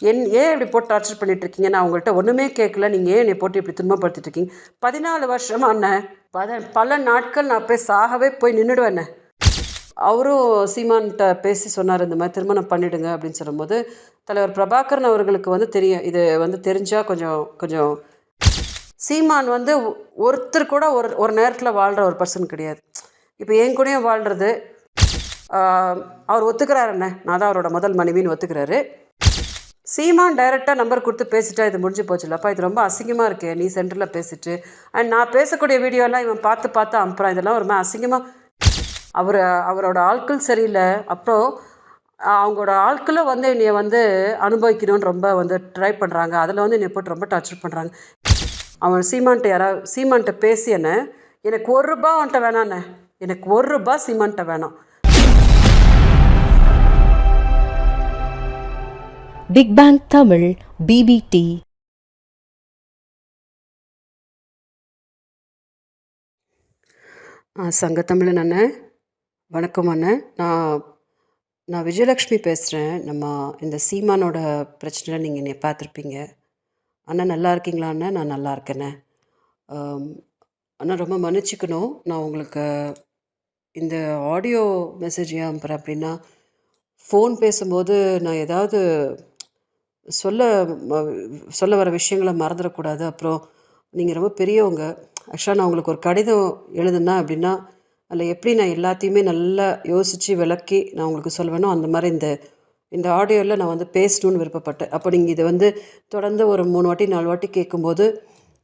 ஏன் இப்படி போட்டு டார்ச்சர் பண்ணிட்டு இருக்கீங்க? நான் உங்கள்கிட்ட ஒன்றுமே கேட்கல. நீங்கள் ஏன் என்னை போட்டு இப்படி துன்பப்படுத்திட்டு இருக்கீங்க? 14 வருஷமா அண்ணன் பல நாட்கள் நான் போய் சாகவே போய் நின்றுடுவேண்ணே. அவரும் சீமான்கிட்ட பேசி சொன்னார், இந்த மாதிரி திருமணம் பண்ணிவிடுங்க அப்படின்னு சொல்லும்போது, தலைவர் பிரபாகரன் அவர்களுக்கு வந்து தெரியும், இது வந்து தெரிஞ்சால் கொஞ்சம் கொஞ்சம் சீமான் வந்து ஒருத்தர் கூட ஒரு நேரத்தில் வாழ்கிற ஒரு பர்சன் கிடையாது. இப்போ என் கூடயும் வாழ்கிறது அவர் ஒத்துக்கிறாரு என்ன, நான் தான் அவரோட முதல் மனைவின்னு ஒத்துக்கிறாரு. சீமான் டைரெக்டாக நம்பர் கொடுத்து பேசிட்டா இது முடிஞ்சு போச்சுல்லப்பா, இது ரொம்ப அசிங்கமாக இருக்கே நீ சென்டரில் பேசிட்டு. அண்ட் நான் பேசக்கூடிய வீடியோலாம் இவன் பார்த்து அனுப்புகிறான், இதெல்லாம் ஒரு அசிங்கமாக. அவரோட ஆட்கள் சரியில்லை. அப்புறம் அவங்களோட ஆட்களை வந்து என்னைய வந்து அனுபவிக்கணும்னு ரொம்ப வந்து ட்ரை பண்ணுறாங்க. அதில் வந்து என்னை போட்டு ரொம்ப டார்ச்சர் பண்ணுறாங்க. அவன் சீமான்கிட்ட பேசி என்ன, எனக்கு ₹1 அவன்கிட்ட வேணாண்ணே, எனக்கு ₹1 சீமான்கிட்ட வேணாம். Big bang Tamil BBT. சங்கத்தமிழன் அண்ணன், வணக்கம் அண்ணன். நான் விஜயலக்ஷ்மி பேசுகிறேன். நம்ம இந்த சீமானோட பிரச்சனையில் நீங்கள் என்னை பார்த்துருப்பீங்க. அண்ணா நல்லா இருக்கீங்களா அண்ணன்? நான் நல்லா இருக்கேண்ணே. அண்ணா ரொம்ப மன்னிச்சிக்கணும், நான் உங்களுக்கு இந்த ஆடியோ மெசேஜ் ஏன் அனுப்புகிறேன் அப்படின்னா, ஃபோன் பேசும்போது நான் ஏதாவது சொல்ல வர விஷயங்களை மறந்துடக்கூடாது. அப்புறம் நீங்கள் ரொம்ப பெரியவங்க. ஆக்சுவலாக நான் உங்களுக்கு ஒரு கடிதம் எழுதுனா அப்படின்னா, அதில் எப்படி நான் எல்லாத்தையுமே நல்லா யோசித்து விளக்கி நான் உங்களுக்கு சொல்வேனோ அந்த மாதிரி இந்த ஆடியோவில் நான் வந்து பேசணுன்னு விருப்பப்பட்டேன். அப்போ நீங்கள் இதை வந்து தொடர்ந்து ஒரு 3 வாட்டி 4 வாட்டி கேட்கும்போது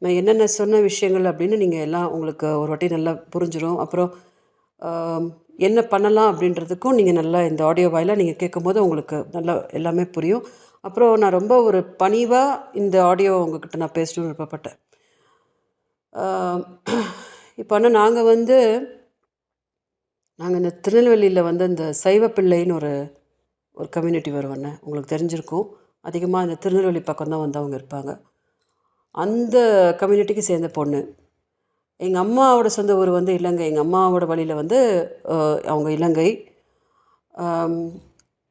நான் என்னென்ன சொன்ன விஷயங்கள் அப்படின்னு நீங்கள் எல்லாம் உங்களுக்கு ஒரு வாட்டி நல்லா புரிஞ்சிடும். அப்புறம் என்ன பண்ணலாம் அப்படின்றதுக்கும் நீங்கள் நல்லா இந்த ஆடியோ வாயிலாக நீங்கள் கேட்கும்போது உங்களுக்கு நல்லா எல்லாமே புரியும். அப்புறம் நான் ரொம்ப ஒரு பணிவாக இந்த ஆடியோ உங்கள்கிட்ட நான் பேசணுன்னு விருப்பப்பட்டேன். இப்போ ஆனால் நாங்கள் இந்த திருநெல்வேலியில் வந்து இந்த சைவ பிள்ளைன்னு ஒரு கம்யூனிட்டி வருவாண்ணே, உங்களுக்கு தெரிஞ்சிருக்கும். அதிகமாக இந்த திருநெல்வேலி பக்கம் தான் வந்து அவங்க இருப்பாங்க. அந்த கம்யூனிட்டிக்கு சேர்ந்த பொண்ணு. எங்கள் அம்மாவோட சொந்த ஊர் வந்து இலங்கை. எங்கள் அம்மாவோட வழியில் வந்து அவங்க இலங்கை.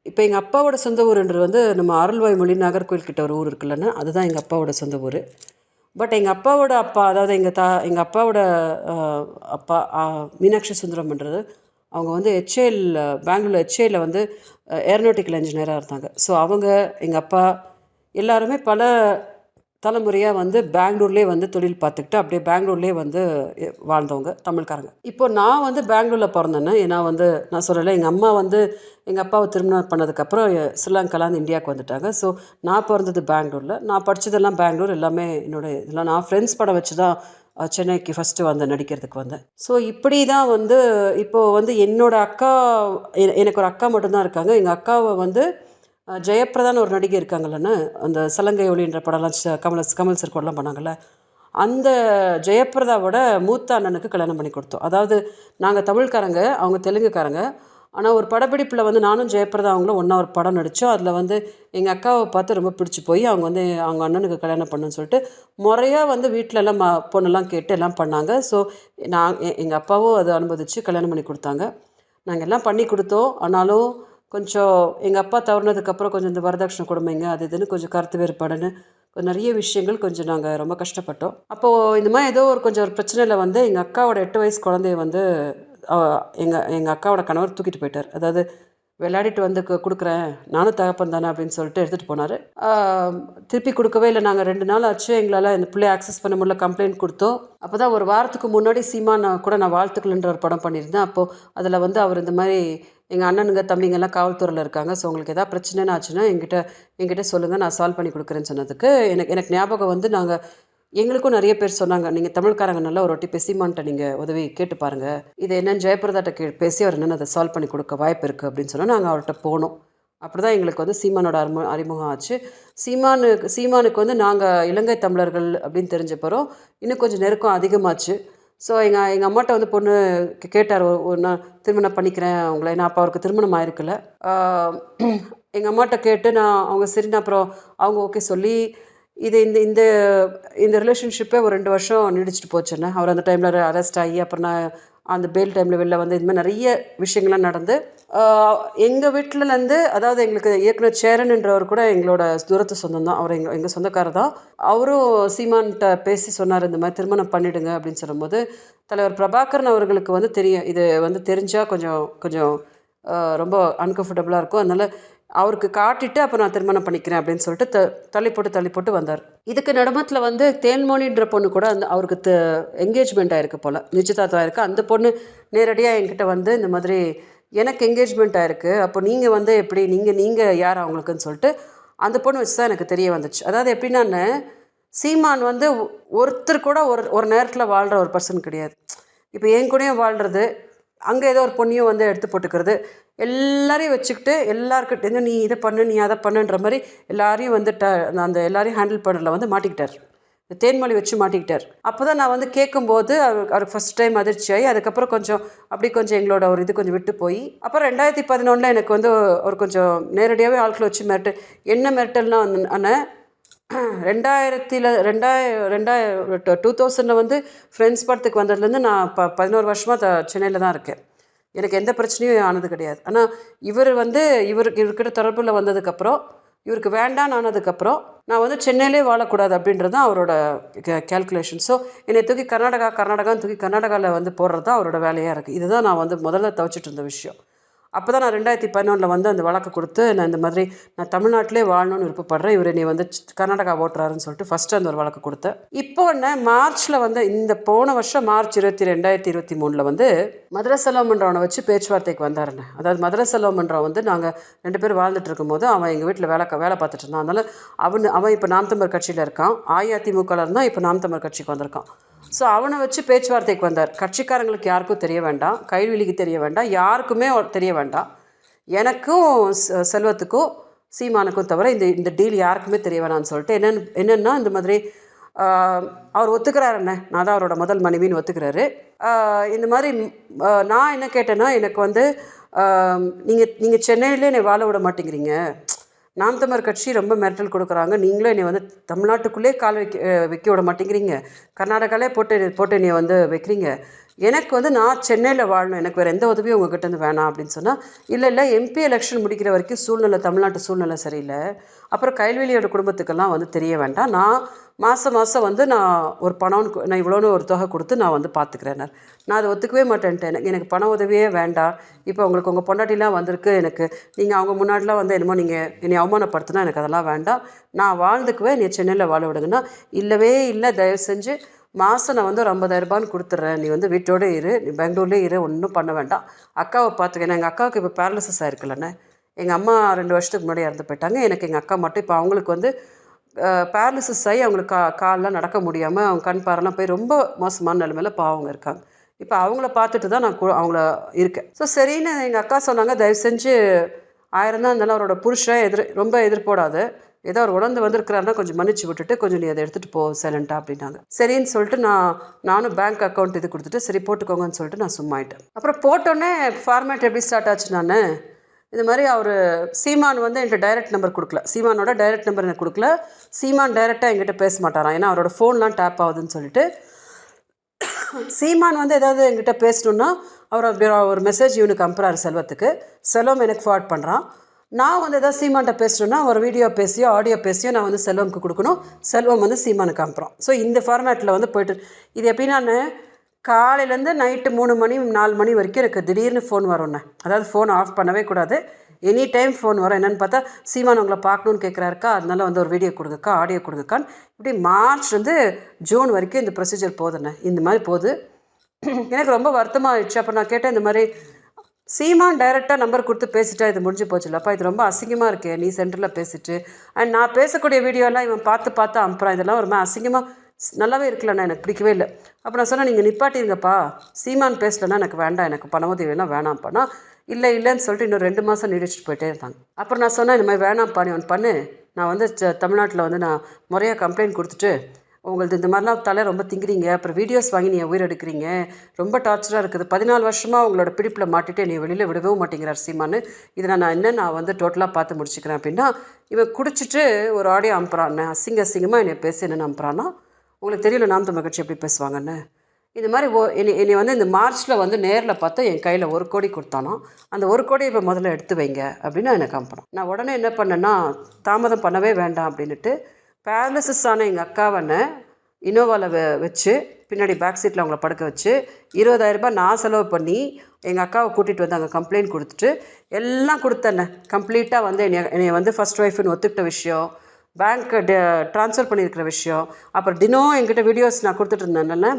இப்போ எங்கள் அப்பாவோட சொந்த ஊருன்றது வந்து நம்ம அருள்வாய்மொழி நாகர்கோவில் கிட்ட ஒரு ஊர் இருக்குல்லண்ணா, அதுதான் எங்கள் அப்பாவோட சொந்த ஊர். பட் எங்கள் அப்பாவோட அப்பா, அதாவது எங்கள் அப்பாவோட அப்பா மீனாட்சி சுந்தரம்ன்றது அவங்க வந்து பெங்களூர் HAL வந்து ஏரோநாட்டிக்கல் இன்ஜினியராக இருந்தாங்க. ஸோ அவங்க எங்கள் அப்பா எல்லாருமே பல தலைமுறையாக வந்து பெங்களூர்லேயே வந்து தொழில் பார்த்துக்கிட்டு அப்படியே பெங்களூர்லேயே வந்து வாழ்ந்தவங்க தமிழ்காரங்க. இப்போ நான் வந்து பெங்களூரில் பிறந்தேன்னா, ஏன்னா வந்து நான் சொல்லலை, எங்கள் அம்மா வந்து எங்கள் அப்பாவை திருமணம் பண்ணதுக்கப்புறம் ஸ்ரீலங்காலேருந்து இந்தியாவுக்கு வந்துட்டாங்க. ஸோ நான் பிறந்தது பெங்களூரில், நான் படித்ததெல்லாம் பெங்களூர், எல்லாமே இதெல்லாம் நான் ஃப்ரெண்ட்ஸ் படம் வச்சு தான் சென்னைக்கு ஃபஸ்ட்டு நடிக்கிறதுக்கு வந்தேன். ஸோ இப்படி தான் வந்து இப்போது வந்து என்னோடய அக்கா, எனக்கு ஒரு அக்கா மட்டும்தான் இருக்காங்க. எங்கள் அக்காவை வந்து ஜெயப்பிரதான்னு ஒரு நடிகை இருக்காங்கல்லன்னு, அந்த சலங்கை ஒளின்ற படம்லாம் கமல் சார் கூடலாம் பண்ணாங்கல்ல, அந்த ஜெயப்பிரதாவோட மூத்த அண்ணனுக்கு கல்யாணம் பண்ணி கொடுத்தோம். அதாவது நாங்கள் தமிழ்காரங்க, அவங்க தெலுங்குக்காரங்க. ஆனால் ஒரு படப்பிடிப்பில் வந்து நானும் ஜெயப்பிரதா அவங்களும் ஒன்றா ஒரு படம் நடித்தோம். அதில் வந்து எங்கள் அக்காவை பார்த்து ரொம்ப பிடிச்சி போய் அவங்க வந்து அவங்க அண்ணனுக்கு கல்யாணம் பண்ணுன்னு சொல்லிட்டு முறையாக வந்து வீட்டிலலாம் பொண்ணெல்லாம் கேட்டு எல்லாம் பண்ணாங்க. ஸோ எங்கள் அப்பாவும் அதை அனுமதித்து கல்யாணம் பண்ணி கொடுத்தாங்க. நாங்கள் எல்லாம் பண்ணி கொடுத்தோம். ஆனாலும் கொஞ்சம் எங்கள் அப்பா தவறுனதுக்கப்புறம் கொஞ்சம் இந்த வரதட்சணை கொடுமைங்க அது இதுன்னு கொஞ்சம் கருத்து வேறுபாடுன்னு நிறைய விஷயங்கள் கொஞ்சம் நாங்கள் ரொம்ப கஷ்டப்பட்டோம். அப்போது இந்த மாதிரி ஏதோ ஒரு பிரச்சனையில் வந்து எங்கள் அக்காவோட 8 வயசு குழந்தைய வந்து எங்கள் அக்காவோட கணவர் தூக்கிட்டு போயிட்டார். அதாவது விளையாடிட்டு வந்து கொடுக்குறேன், நானும் தகப்பன் தானே அப்படின்னு சொல்லிட்டு எடுத்துகிட்டு போனார். திருப்பி கொடுக்கவே இல்லை. நாங்கள் 2 நாள் ஆச்சு, எங்களால் இந்த பிள்ளைய ஆக்சஸ் பண்ண முடியல, கம்ப்ளைண்ட் கொடுத்தோம். அப்போ தான் ஒரு வாரத்துக்கு முன்னாடி சீமான் கூட நான் வாழ்த்துக்கள்ன்ற ஒரு படம் பண்ணியிருந்தேன். அப்போது அதில் வந்து அவர் இந்த மாதிரி எங்கள் அண்ணனுங்க தம்பிங்கெல்லாம் காவல்துறையில் இருக்காங்க, ஸோ உங்களுக்கு எதாவது பிரச்சனைன்னு ஆச்சுன்னா என்கிட்ட சொல்லுங்கள், நான் சால்வ் பண்ணி கொடுக்குறேன்னு சொன்னதுக்கு எனக்கு ஞாபகம் வந்து எங்களுக்கும் நிறைய பேர் சொன்னாங்க, நீங்கள் தமிழ்காரங்க நல்லா ஒரு வாட்டி பெசிமான்ட்ட நீங்கள் உதவி கேட்டு பாருங்கள், இது என்னென்னு ஜெயபிரதாட்ட பேசி அவர் என்னென்னு அதை சால்வ் பண்ணி கொடுக்க வாய்ப்பு இருக்குது அப்படின்னு சொன்னால் நாங்கள் அவர்கிட்ட போனோம். அப்படி தான் எங்களுக்கு வந்து சீமானோட அறிமுகம் ஆச்சு. சீமானுக்கு வந்து நாங்கள் இலங்கை தமிழர்கள் அப்படின்னு தெரிஞ்சப்பறம் இன்னும் கொஞ்சம் நெருக்கம் அதிகமாச்சு. ஸோ எங்கள் அம்மாட்ட வந்து பொண்ணு கேட்டார், நான் திருமணம் பண்ணிக்கிறேன் அவங்கள. நான் அப்போ அவருக்கு திருமணம் ஆயிருக்குல்ல. எங்கள் அம்மாட்ட கேட்டு அவங்க சரின்னு அப்புறம் அவங்க ஓகே சொல்லி இது இந்த ரிலேஷன்ஷிப்பே ஒரு 2 வருஷம் நீடிச்சிட்டு போச்சுண்ணே. அவர் அந்த டைமில் அரெஸ்ட் ஆகி அப்புறம் நான் அந்த பெயில் டைமில் வெளில வந்து இது மாதிரி நிறைய விஷயங்கள்லாம் நடந்து எங்கள் வீட்டிலேருந்து, அதாவது எங்களுக்கு இயக்குனர் சேரன்ன்றவர் கூட எங்களோட தூரத்து சொந்தம் தான். அவர் எங்கள் சொந்தக்காரர் தான். அவரும் சீமான்கிட்ட பேசி சொன்னார், இந்த மாதிரி திருமணம் பண்ணிவிடுங்க அப்படின்னு சொல்லும்போது, தலைவர் பிரபாகரன் அவர்களுக்கு வந்து தெரியும், இது வந்து தெரிஞ்சால் கொஞ்சம் கொஞ்சம் ரொம்ப அன்கம்ஃபர்டபுளாக இருக்கும். அதனால் அவருக்கு காட்டிட்டு அப்புறம் நான் திருமணம் பண்ணிக்கிறேன் அப்படின்னு சொல்லிட்டு தள்ளி போட்டு வந்தார். இதுக்கு நடுமத்தில் வந்து தேன்மொழின்ற பொண்ணு கூட அவருக்கு என்கேஜ்மெண்ட் ஆகிருக்கு போல், நிச்சயதார்த்தம் ஆகிருக்கு. அந்த பொண்ணு நேரடியாக என்கிட்ட வந்து இந்த மாதிரி எனக்கு என்கேஜ்மெண்ட் ஆகிருக்கு, அப்போ நீங்கள் வந்து எப்படி நீங்கள் யார் அவங்களுக்குன்னு சொல்லிட்டு அந்த பொண்ணு வச்சு தான் எனக்கு தெரிய வந்துச்சு. அதாவது எப்படின்னா, சீமான் வந்து ஒருத்தர் கூட ஒரு நேரத்தில் வாழ்கிற ஒரு பர்சன் கிடையாது. இப்போ என் கூடயும் வாழ்கிறது, அங்கே ஏதோ ஒரு பொண்ணையும் வந்து எடுத்து போட்டுக்கிறது, எல்லாரையும் வச்சுக்கிட்டு எல்லாருக்கிட்டேருந்து நீ இதை பண்ணு நீ அதை பண்ணுன்ற மாதிரி எல்லாரையும் வந்து அந்த எல்லாரையும் ஹேண்டில் பண்ணல வந்து மாட்டிக்கிட்டார். தேன்மொழி வச்சு மாட்டிக்கிட்டார். அப்போ தான் நான் வந்து கேட்கும்போது அவருக்கு ஃபஸ்ட் டைம் அதிர்ச்சியாகி, அதுக்கப்புறம் கொஞ்சம் எங்களோட ஒரு இது கொஞ்சம் விட்டு போய், அப்புறம் 2011 எனக்கு வந்து ஒரு கொஞ்சம் நேரடியாகவே ஆட்களை வச்சு என்ன மிரட்டல்னா அண்ணன் 2000 வந்து ஃப்ரெண்ட்ஸ் படத்துக்கு வந்ததுலேருந்து நான் 11 வருஷமாக சென்னையில் தான் இருக்கேன். எனக்கு எந்த பிரச்சனையும் ஆனது கிடையாது. ஆனால் இவர்கிட்ட தொடர்பில் வந்ததுக்கப்புறம், இவருக்கு வேண்டான்னு ஆனதுக்கப்புறம் நான் வந்து சென்னையிலே வாழக்கூடாது அப்படின்றது தான் அவரோட கேல்குலேஷன். ஸோ என்னை தூக்கி கர்நாடகான்னு தூக்கி கர்நாடகாவில் வந்து போடுறது தான் அவரோட வேலையாக இருக்குது. இதுதான் நான் வந்து முதல்ல தவிச்சிட்டு இருந்த விஷயம். அப்போ தான் நான் 2011 வந்து அந்த வழக்கு கொடுத்து, நான் இந்த மாதிரி நான் தமிழ்நாட்டிலே வாழணும்னு விருப்பப்படுறேன், இவர் நீ வந்து கர்நாடகா ஓட்டுறாருன்னு சொல்லிட்டு ஃபஸ்ட்டு அந்த ஒரு வழக்கு கொடுத்தேன். இப்போ மார்ச்சில் வந்து இந்த போன வருஷம் மார்ச் 2023 வந்து மதுரை செல்வமன்றவனை வச்சு பேச்சுவார்த்தைக்கு வந்தாருண்ணே. அதாவது மதுரை செல்வமன்றவன் வந்து நாங்கள் 2 பேர் வாழ்ந்துட்டு இருக்கும்போது அவன் எங்கள் வீட்டில் வேலை பார்த்துட்டு இருந்தான். அதனால் அவன் இப்போ நாம் தமிழர் கட்சியில் இருக்கான், அஇஅதிமுகவில் இருந்தால் இப்போ நாம் தமிழர் கட்சிக்கு வந்திருக்கான். ஸோ அவனை வச்சு பேச்சுவார்த்தைக்கு வந்தார். கட்சிக்காரங்களுக்கு யாருக்கும் தெரிய வேண்டாம், கைவிலிக்கு தெரிய வேண்டாம், யாருக்குமே தெரிய வேண்டாம், எனக்கும் செல்வத்துக்கும் சீமானுக்கும் தவிர இந்த டீல் யாருக்குமே தெரிய வேணாம்னு சொல்லிட்டு என்னென்னா இந்த மாதிரி அவர் ஒத்துக்கிறார். நான் தான் அவரோட முதல் மனைவின்னு ஒத்துக்கிறாரு. இந்த மாதிரி நான் என்ன கேட்டேன்னா, எனக்கு வந்து நீங்கள் சென்னையிலே என்னை வாழ விட மாட்டேங்கிறீங்க, நாம் தமிழர் கட்சி ரொம்ப மிரட்டல் கொடுக்குறாங்க, நீங்களும் என்னை வந்து தமிழ்நாட்டுக்குள்ளே கால் வைக்க விட மாட்டேங்கிறீங்க, கர்நாடகாலே போட்டு என்னை வந்து வைக்கிறீங்க, எனக்கு வந்து நான் சென்னையில் வாழணும், எனக்கு வேறு எந்த உதவியும் உங்ககிட்ட இருந்து வேணாம் அப்படின்னு சொன்னால், இல்லை எம்பி எலெக்ஷன் முடிக்கிற வரைக்கும் தமிழ்நாட்டு சூழ்நிலை சரியில்லை, அப்புறம் கைல்வெளியோட குடும்பத்துக்கெல்லாம் வந்து தெரிய வேண்டாம், நான் மாதம் வந்து நான் ஒரு பணம் நான் இவ்வளோன்னு ஒரு தொகை கொடுத்து நான் வந்து பார்த்துக்கிறேன். நான் அதை ஒத்துக்கவே மாட்டேன்ட்டேன். எனக்கு பண உதவியே வேண்டாம், இப்போ உங்களுக்கு உங்கள் பொண்டாட்டிலாம் வந்திருக்கு, எனக்கு நீங்கள் அவங்க முன்னாடிலாம் வந்து என்னமோ நீங்கள் என்னை அவமானப்படுத்தினா எனக்கு அதெல்லாம் வேண்டாம், நான் வாழ்ந்துக்குவேன், நீ சென்னையில் வாழ விடுங்கன்னா, இல்லை தயவு செஞ்சு மாதம் நான் வந்து ஒரு 50,000 கொடுத்துட்றேன், நீ வந்து வீட்டோடு இரு, நீ பெங்களூர்லேயே இரு, ஒன்றும் பண்ண வேண்டாம், அக்காவை பார்த்துக்கேன். எங்கள் அக்காவுக்கு இப்போ பேரலிசிஸ் ஆகிருக்குல்லண்ணே, எங்கள் அம்மா 2 வருஷத்துக்கு முன்னாடி இறந்து போயிட்டாங்க. எனக்கு எங்கள் அக்கா மட்டும் இப்போ அவங்களுக்கு வந்து பேரலிசிஸ் ஆகி அவங்களுக்கு காலெலாம் நடக்க முடியாமல் அவங்க கண் பாரெல்லாம் போய் ரொம்ப மோசமான நிலைமையில் பாவங்க இருக்காங்க. இப்போ அவங்கள பார்த்துட்டு தான் நான் அவங்கள இருக்கேன். ஸோ சரின்னு எங்கள் அக்கா சொன்னாங்க, தயவு செஞ்சு 1000 தான் இருந்தாலும் அவரோட புருஷன் ரொம்ப எதிர்போடாது, ஏதோ அவர் உணர்ந்து வந்திருக்கிறாருன்னா கொஞ்சம் மன்னிச்சு விட்டுட்டு கொஞ்சம் நீ அதை எடுத்துகிட்டு போ சைலண்ட்டாக அப்படின்னாங்க. சரின்னு சொல்லிட்டு நானும் பேங்க் அக்கௌண்ட் இது கொடுத்துட்டு சரி போட்டுக்கோங்கன்னு சொல்லிட்டு நான் சும்மா ஆகிட்டேன். அப்புறம் போட்டோன்னே ஃபார்மேட் எப்படி ஸ்டார்ட் ஆச்சு, நான் இந்த மாதிரி அவர் சீமான் வந்து என்கிட்ட டைரக்ட் நம்பர் கொடுக்கல, சீமானோட டைரக்ட் நம்பர் எனக்கு கொடுக்கல, சீமான் டைரெக்டாக என்கிட்ட பேச மாட்டாராம், ஏன்னா அவரோட ஃபோன்லாம் டேப் ஆகுதுன்னு சொல்லிட்டு. சீமான் வந்து ஏதாவது என்கிட்ட பேசணுன்னா ஒரு மெசேஜ் இவனுக்கு அனுப்புகிறாரு செல்வத்துக்கு, செல்வம் எனக்கு ஃபார்வர்ட் பண்ணுறான், நான் வந்து எதாவது சீமான்கிட்ட பேசணுன்னா ஒரு வீடியோ பேசியோ ஆடியோ பேசியோ நான் வந்து செல்வமுக்கு கொடுக்கணும், செல்வம் வந்து சீமானுக்கு அனுப்புகிறோம். ஸோ இந்த ஃபார்மேட்டில் வந்து போய்ட்டு இது எப்படின்னா காலையிலேருந்து நைட்டு 3 மணி 4 மணி வரைக்கும் எனக்கு திடீர்னு ஃபோன் வரும்ண்ணே. அதாவது ஃபோன் ஆஃப் பண்ணவே கூடாது, எனி டைம் ஃபோன் வரும். என்னென்னு பார்த்தா சீமான் உங்களை பார்க்கணுன்னு கேட்குறாருக்கா, அதனால வந்து ஒரு வீடியோ கொடுங்கக்கா, ஆடியோ கொடுங்கக்கான்னு இப்படி மார்ச்லேருந்து ஜூன் வரைக்கும் இந்த ப்ரொசீஜர் போகுதுண்ணே. இந்த மாதிரி போகுது. எனக்கு ரொம்ப வருத்தமாக ஆயிடுச்சு. அப்போ நான் கேட்டேன், இந்த மாதிரி சீமான் டைரெக்டாக நம்பர் கொடுத்து பேசிட்டா இது முடிஞ்சு போச்சுல்லப்பா, இது ரொம்ப அசிங்கமாக இருக்கே, நீ சென்டரில் பேசிட்டு அண்ட் நான் பேசக்கூடிய வீடியோலாம் இவன் பார்த்து அனுப்புகிறான், இதெல்லாம் ஒரு அசிங்கமாக நல்லாவே இருக்கலண்ணா, எனக்கு பிடிக்கவே இல்லை. அப்போ நான் சொன்னேன், நீங்கள் நிப்பாட்டிருங்கப்பா, சீமான் பேசலன்னா எனக்கு வேண்டாம், எனக்கு பண உதவியெல்லாம் வேணாம்ப்பானா, இல்லைன்னு சொல்லிட்டு இன்னும் 2 மாதம் நீடிச்சுட்டு போயிட்டே இருந்தாங்க. அப்புறம் நான் சொன்னேன், இந்த மாதிரி வேணாம்ப்பா, நீ ஒன்று பண்ணு, நான் வந்து தமிழ்நாட்டில் வந்து நான் முறையாக கம்ப்ளைண்ட் கொடுத்துட்டு, உங்களுக்கு இந்த மாதிரிலாம் தலை ரொம்ப திங்குறீங்க, அப்புறம் வீடியோஸ் வாங்கி நீங்கள் உயிர் எடுக்கிறீங்க, ரொம்ப டார்ச்சராக இருக்குது, 14 வருஷமாக உங்களோட பிடிப்பில் மாட்டிட்டு நீ வெளியில் விடவும் மாட்டேங்கிறார் சீமானு, இதை நான் வந்து டோட்டலாக பார்த்து முடிச்சுக்கிறேன் அப்படின்னா, இவன் குடிச்சிட்டு ஒரு ஆடியோ அனுப்புகிறான்னு அசிங்கமாக என்னை பேசி என்னென்னு அனுப்புகிறான்னா, உங்களுக்கு தெரியல நாம் தமிழ் கட்சி எப்படி பேசுவாங்கன்னு, இது மாதிரி என்னை வந்து இந்த மார்ச்சில் வந்து நேரில் பார்த்தா என் கையில் 1 கோடி கொடுத்தானோ, அந்த 1 கோடி இப்போ முதல்ல எடுத்து வைங்க அப்படின்னு எனக்கு அனுப்பணும். நான் உடனே என்ன பண்ணேன்னா, தாமதம் பண்ணவே வேண்டாம் அப்படின்ட்டு பேரலிசிஸ் ஆன எங்கள் அக்காவனை இனோவாவில் வச்சு பின்னாடி பேக் சீட்டில் அவங்கள படுக்க வச்சு 20,000 ரூபாய் நான் செலவு பண்ணி எங்கள் அக்காவை கூட்டிகிட்டு வந்து அங்கே கம்ப்ளைண்ட் கொடுத்துட்டு எல்லாம் கொடுத்தேன்னே. கம்ப்ளீட்டாக வந்து என்னை வந்து ஃபர்ஸ்ட் ஒய்ஃப்னு ஒத்துக்கிட்ட விஷயம், பேங்க் ட்ரான்ஸ்ஃபர் பண்ணியிருக்கிற விஷயம், அப்புறம் தினம் என்கிட்ட வீடியோஸ் நான் கொடுத்துட்டு இருந்தேன்ல.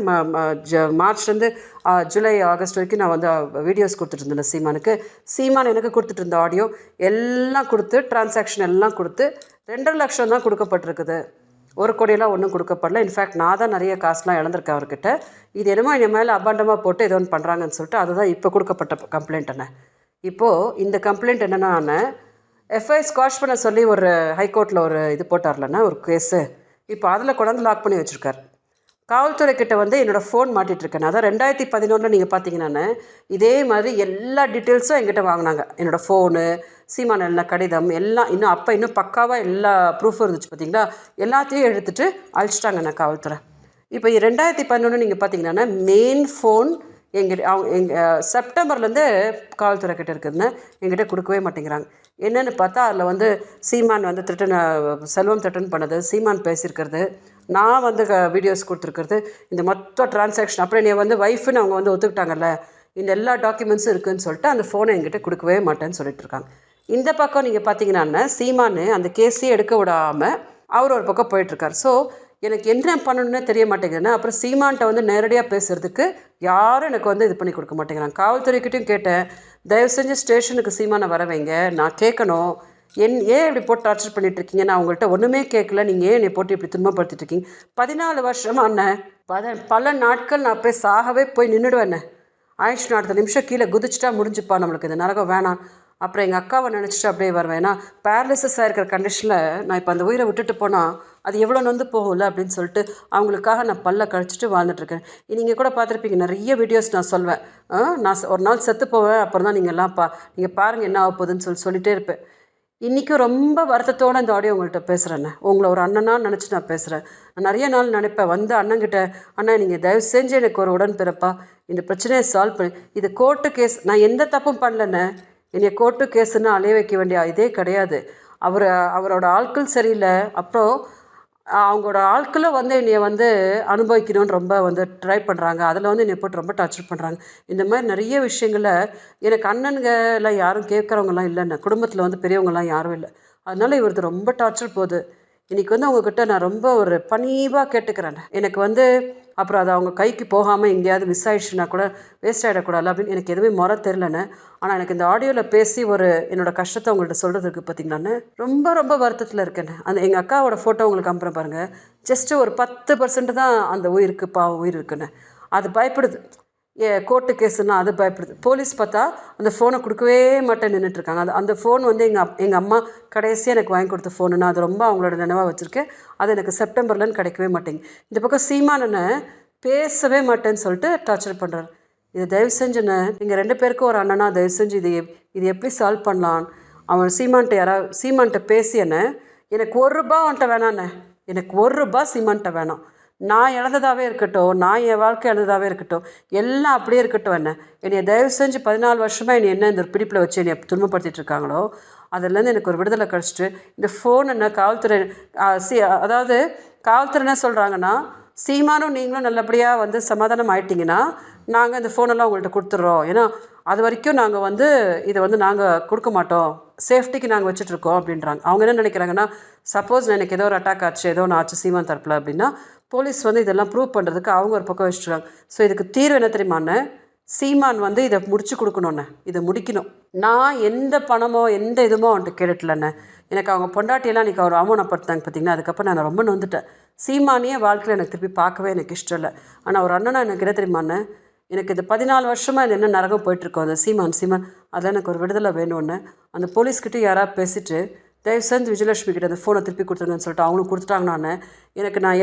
மார்ச்லேருந்து ஜூலை ஆகஸ்ட் வரைக்கும் நான் வந்து வீடியோஸ் கொடுத்துட்டு இருந்தேன் சீமானுக்கு. சீமான் எனக்கு கொடுத்துட்டு இருந்த ஆடியோ எல்லாம் கொடுத்து டிரான்சாக்ஷன் எல்லாம் கொடுத்து 2.5 லட்சம் தான் கொடுக்கப்பட்டிருக்குது. 1 கோடியெல்லாம் ஒன்றும் கொடுக்கப்படல. இன்ஃபேக்ட் நான் தான் நிறைய காசுலாம் இழந்திருக்கேன் அவர்கிட்ட. இது என்னமோ என் மேலே அபாண்டமாக போட்டு ஏதோ ஒன்று பண்ணுறாங்கன்னு சொல்லிட்டு அதுதான் இப்போ கொடுக்கப்பட்ட கம்ப்ளைண்ட். என்ன இப்போது இந்த கம்ப்ளைண்ட் என்னென்னா, எஃப்ஐ ஸ்குவாஷ் பண்ண சொல்லி ஒரு ஹைகோர்ட்டில் ஒரு இது போட்டார்லன்னா ஒரு கேஸு, இப்போ அதில் கொண்டாந்து லாக் பண்ணி வச்சுருக்கார். காவல்துறை கிட்ட வந்து என்னோடய ஃபோன் மாட்டிகிட்ருக்கேன். அதான் 2011 நீங்கள் பார்த்தீங்கன்னா இதே மாதிரி எல்லா டீட்டெயில்ஸும் என்கிட்ட வாங்கினாங்க. என்னோடய ஃபோனு, சீமான எல்லா கடிதம் எல்லாம் இன்னும் பக்காவாக எல்லா ப்ரூஃபும் இருந்துச்சு பார்த்தீங்களா. எல்லாத்தையும் எடுத்துகிட்டு அழிச்சிட்டாங்கண்ணா காவல்துறை. இப்போ 2011 நீங்கள் பார்த்தீங்கன்னா மெயின் ஃபோன் செப்டம்பர்லேருந்து காவல்துறை கிட்டே இருக்குதுன்னு என்கிட்ட கொடுக்கவே மாட்டேங்கிறாங்க. என்னென்னு பார்த்தா அதில் வந்து சீமான் வந்து செல்வம் த்ரெட்டன் பண்ணது, சீமான் பேசியிருக்கிறது, நான் வந்து வீடியோஸ் கொடுத்துருக்கிறது, இந்த மொத்த டிரான்சாக்ஷன், அப்புறம் என்னை வந்து ஒய்ஃப்னு அவங்க வந்து ஒத்துக்கிட்டாங்கல்ல, இந்த எல்லா டாக்குமெண்ட்ஸும் இருக்குதுன்னு சொல்லிட்டு அந்த ஃபோனை என்கிட்ட கொடுக்கவே மாட்டேன்னு சொல்லிட்டு இருக்காங்க. இந்த பக்கம் நீங்கள் பார்த்தீங்கன்னா சீமானு அந்த கேஸையே எடுக்க விடாமல் அவர் ஒரு பக்கம் போயிட்டுருக்கார். ஸோ எனக்கு என்ன பண்ணணுன்னே தெரிய மாட்டேங்குதுன்னா, அப்புறம் சீமான்கிட்ட வந்து நேரடியாக பேசுகிறதுக்கு யாரும் எனக்கு வந்து இது பண்ணி கொடுக்க மாட்டேங்கிறாங்க. காவல்துறைக்கிட்டையும் கேட்டேன், தயவு செஞ்சு ஸ்டேஷனுக்கு சீமானை வர வைங்க, நான் கேட்கணும், ஏன் இப்படி போட்டு டார்ச்சர் பண்ணிகிட்ருக்கீங்க, நான் உங்கள்கிட்ட ஒன்றுமே கேட்கல, நீங்கள் ஏன் என்னை போட்டு இப்படி துன்பப்படுத்திட்டுருக்கீங்க, 14 வருஷமாக அண்ணன் பல நாட்கள் நான் போய் சாகவே போய் நின்றுடுவேண்ணே, ஆயிடுச்சு அடுத்த நிமிஷம் கீழே குதிச்சுட்டா முடிஞ்சுப்பா, நம்மளுக்கு இந்த நரகம் வேணாம். அப்புறம் எங்கள் அக்காவை நினச்சிட்டு அப்படியே வருவேன். ஏன்னா பேரலிசிஸ் ஆகிருக்கிற கண்டிஷனில் நான் இப்போ அந்த உயிரை விட்டுட்டு போனால் அது எவ்வளோ நொந்து போகும்ல அப்படின்னு சொல்லிட்டு அவங்களுக்காக நான் பல்ல கழிச்சிட்டு வாழ்ந்துட்டுருக்கேன். நீங்கள் கூட பார்த்துருப்பீங்க, நிறைய வீடியோஸ் நான் சொல்வேன், நான் ஒரு நாள் செத்து போவேன், அப்புறம் தான் நீங்கள்லாம் நீங்கள் பாருங்கள் என்ன ஆக போகுதுன்னு சொல்லிகிட்டே இருப்பேன். இன்றைக்கும் ரொம்ப வருத்தத்தோடு இந்த ஆடியோ உங்கள்கிட்ட பேசுகிறேண்ணே. உங்களை ஒரு அண்ணனாக நினச்சி நான் பேசுகிறேன். நான் நிறைய நாள் நினைப்பேன், வந்து அண்ணங்கிட்ட, அண்ணா நீங்கள் தயவு செஞ்சு எனக்கு ஒரு உடன்பிறப்பா, இந்த பிரச்சனையை சால்வ் பண்ணி, இது கோர்ட்டு கேஸ், நான் எந்த தப்பும் பண்ணலண்ணே, என்னை கோர்ட்டு கேஸுன்னு அலைய வைக்க வேண்டிய இதே கிடையாது. அவரோட ஆட்கள் சரியில்லை, அப்புறம் அவங்களோட ஆட்களை வந்து என்னை வந்து அனுபவிக்கணும்னு ரொம்ப வந்து ட்ரை பண்ணுறாங்க, அதில் வந்து என்னை போட்டு ரொம்ப டார்ச்சர் பண்ணுறாங்க. இந்த மாதிரி நிறைய விஷயங்களில் எனக்கு அண்ணனுங்கெல்லாம் யாரும் கேட்குறவங்கலாம் இல்லைண்ணே, குடும்பத்தில் வந்து பெரியவங்கலாம் யாரும் இல்லை. அதனால் இவரது ரொம்ப டார்ச்சர் போகுது. இன்றைக்கி வந்து அவங்கக்கிட்ட நான் ரொம்ப ஒரு பணிவாக கேட்டுக்கிறேன். எனக்கு வந்து அப்புறம் அது அவங்க கைக்கு போகாமல் எங்கேயாவது மிஸ் ஆகிடுச்சுன்னா கூட வேஸ்ட் ஆகிடக்கூடாது அப்படின்னு எனக்கு எதுவுமே முறை தெரிலண்ணே. ஆனால் எனக்கு இந்த ஆடியோவில் பேசி ஒரு என்னோடய கஷ்டத்தை உங்கள்கிட்ட சொல்கிறதுக்கு பார்த்தீங்களாண்ணே ரொம்ப ரொம்ப வருத்தத்தில் இருக்கேண்ணே. அந்த எங்கள் அக்காவோட ஃபோட்டோ உங்களுக்கு அனுப்புகிறேன் பாருங்கள், ஜஸ்ட்டு ஒரு 10% தான் அந்த உயிருக்கு உயிர் இருக்குண்ணே. அது பயப்படுது, கோர்ட்டு கேஸுன்னா அது பயப்படுது. போலீஸ் பார்த்தா அந்த ஃபோனை கொடுக்கவே மாட்டேன் நின்றுட்டுருக்காங்க. அந்த ஃபோன் வந்து எங்கள் அம்மா கடைசியாக எனக்கு வாங்கி கொடுத்த ஃபோனுன்னா அது ரொம்ப அவங்களோட நினைவாக வச்சுருக்கேன். அது எனக்கு செப்டம்பர்லன்னு கிடைக்கவே மாட்டேங்க. இந்த பக்கம் சீமானனை பேசவே மாட்டேன்னு சொல்லிட்டு டார்ச்சர் பண்ணுறாரு. இது தயவு செஞ்சுண்ணே, நீங்கள் 2 பேருக்கும் ஒரு அண்ணனா தயவு செஞ்சு இது எப்படி சால்வ் பண்ணலாம். அவன் சீமான்கிட்ட பேசியண்ணே, எனக்கு ₹1 அவன்கிட்ட வேணாண்ணே, எனக்கு ₹1 சீமான்கிட்ட வேணாம். நான் இழந்ததாகவே இருக்கட்டும், நான் என் வாழ்க்கை இழந்ததாகவே இருக்கட்டும், எல்லாம் அப்படியே இருக்கட்டும். என்னை தயவு செஞ்சு 14 வருஷமாக என்னை என்ன இந்த ஒரு பிடிப்பில் வச்சு என்னை துன்பப்படுத்திட்டு இருக்காங்களோ அதுலேருந்து எனக்கு ஒரு விடுதலை கிடச்சிட்டு இந்த ஃபோன் என்ன காவல்துறை அதாவது காவல்துறை என்ன சொல்கிறாங்கன்னா, சீமானும் நீங்களும் நல்லபடியாக வந்து சமாதானம் ஆகிட்டிங்கன்னா நாங்கள் இந்த ஃபோனெல்லாம் உங்கள்கிட்ட கொடுத்துட்றோம், ஏன்னா அது வரைக்கும் நாங்கள் வந்து இதை வந்து நாங்கள் கொடுக்க மாட்டோம், சேஃப்டிக்கு நாங்கள் வச்சுட்ருக்கோம் அப்படின்றாங்க. அவங்க என்ன நினைக்கிறாங்கன்னா, சப்போஸ் எனக்கு ஏதோ ஒரு அட்டாக் ஆச்சு, ஏதோ ஒன்று ஆச்சு சீமான் தரப்பில் அப்படின்னா போலீஸ் வந்து இதெல்லாம் ப்ரூவ் பண்ணுறதுக்கு அவங்க ஒரு பக்கம் வச்சுட்றாங்க. ஸோ இதுக்கு தீர்வு என்ன தெரியுமாண்ணே, சீமான் வந்து இதை முடிச்சு கொடுக்கணுண்ணே, இதை முடிக்கணும். நான் எந்த பணமோ எந்த இதுமோ அவன்கிட்ட கேட்டுட்டலண்ணே. எனக்கு அவங்க பொண்டாட்டியெல்லாம் இன்றைக்கி அவர் அவமானப்படுத்தாங்க பார்த்தீங்கன்னா, அதுக்கப்புறம் நான் ரொம்ப நொந்துட்டேன். சீமானியே வாழ்க்கையில் எனக்கு திருப்பி பார்க்கவே எனக்கு இஷ்டம் இல்லை. ஆனால் ஒரு அண்ணனா எனக்கு என்ன தெரியுமாண்ணே, எனக்கு இது 14 வருஷமாக இது என்ன நரகம் போயிட்டுருக்கோம், அந்த சீமான் அதில் எனக்கு ஒரு விடுதலை வேணும்னு அந்த போலீஸ்கிட்ட யாராவது பேசிவிட்டு தயவு செஞ்சு விஜயலட்சுமி கிட்ட அந்த ஃபோனை திருப்பி கொடுத்துருங்கன்னு சொல்லிட்டு அவங்களும் கொடுத்துட்டாங்கண்ணே. எனக்கு நான்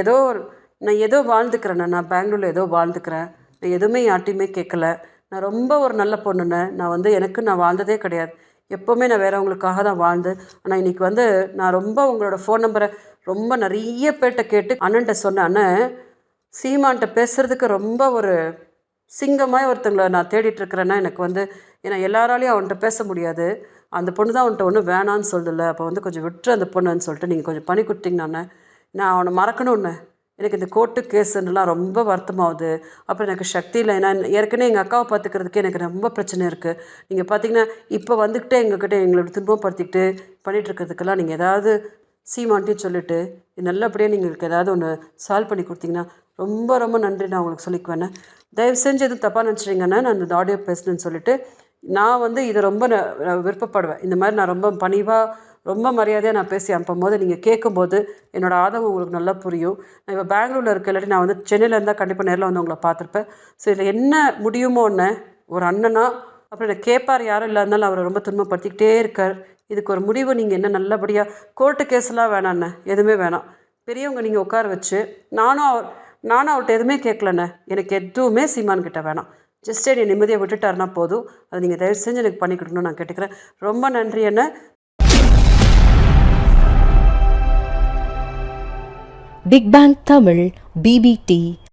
ஏதோ வாழ்ந்துக்கிறேண்ணே, நான் பெங்களூரில் ஏதோ வாழ்ந்துக்கிறேன், நான் எதுவுமே யார்ட்டையுமே கேட்கல, நான் ரொம்ப ஒரு நல்ல பொண்ணுண்ணே, நான் வந்து நான் வாழ்ந்ததே கிடையாது, எப்போவுமே நான் வேறவங்களுக்காக தான் வாழ்ந்து. ஆனால் இன்றைக்கி வந்து நான் ரொம்ப உங்களோட ஃபோன் நம்பரை ரொம்ப நிறைய பேர்கிட்ட கேட்டு அண்ணன்ட்ட சொன்னேன், அண்ணன் சீமான்ட்ட பேசுகிறதுக்கு ரொம்ப ஒரு சிங்கமாய் ஒருத்தங்கள நான் தேடிட்டுருக்கிறேன்னா எனக்கு வந்து ஏன்னா எல்லாராலையும் அவன்கிட்ட பேச முடியாது. அந்த பொண்ணு தான் அவன்கிட்ட ஒன்றும் வேணான்னு சொல்லுதில்ல, அப்போ வந்து கொஞ்சம் விட்டுரு அந்த பொண்ணுன்னு சொல்லிட்டு நீங்கள் கொஞ்சம் பண்ணி கொடுத்தீங்கண்ணே. நான் அவனை மறக்கணும்ண்ணே. எனக்கு இந்த கோர்ட்டு கேஸுன்னெலாம் ரொம்ப வருத்தமாகுது. அப்புறம் எனக்கு சக்தி இல்லை. ஏன்னா ஏற்கனவே எங்கள் அக்காவை பார்த்துக்கிறதுக்கே எனக்கு ரொம்ப பிரச்சனை இருக்குது. நீங்கள் பார்த்தீங்கன்னா இப்போ வந்துக்கிட்டே எங்ககிட்ட எங்களை துன்பப்படுத்திக்கிட்டு பண்ணிகிட்ருக்கிறதுக்கெல்லாம் நீங்கள் ஏதாவது சீமான்ட்டையும் சொல்லிவிட்டு நல்லபடியாக நீங்கள் ஏதாவது ஒன்று சால்வ் பண்ணி கொடுத்தீங்கன்னா ரொம்ப ரொம்ப நன்றி நான் உங்களுக்கு சொல்லிக்குவேண்ணே. தயவு செஞ்சு எதுவும் தப்பாக நினச்சிட்டிங்கண்ணே நான் இந்த ஆடியோ பேசுனேன்னு சொல்லிவிட்டு. நான் வந்து இதை ரொம்ப விருப்பப்படுவேன். இந்த மாதிரி நான் ரொம்ப பணிவாக ரொம்ப மரியாதையாக நான் பேசி அனுப்பும்போது நீங்கள் கேட்கும்போது என்னோடய ஆதங்கம் உங்களுக்கு நல்லா புரியும். நான் இப்போ பெங்களூரில் இருக்க, இல்லாட்டி நான் வந்து சென்னையில் இருந்தால் கண்டிப்பாக நேரில் வந்து உங்களை பார்த்துருப்பேன். ஸோ இதில் என்ன முடியுமோ ஒன்று ஒரு அண்ணனா அப்புறம் என்னை கேட்பார் யாரும் இல்லாதனால அவரை ரொம்ப துன்பப்படுத்திக்கிட்டே இருக்கார். இதுக்கு ஒரு முடிவு நீங்கள் என்ன நல்லபடியாக கோர்ட்டு கேஸ்லாம் வேணாண்ணே, எதுவுமே வேணாம். பெரியவங்க நீங்கள் உட்கார வச்சு நானும் அவர்கிட்ட எதுவுமே கேட்கலண்ணே. எனக்கு எதுவுமே சீமான் கிட்ட வேணாம். ஜஸ்ட் என்னை நிம்மதியாக விட்டுட்டாருன்னா போதும். அதை நீங்கள் தயவு செஞ்சு எனக்கு பண்ணி கொடுக்கணும்னு நான் கேட்டுக்கிறேன். ரொம்ப நன்றி அண்ணே. Big bang Tamil BBT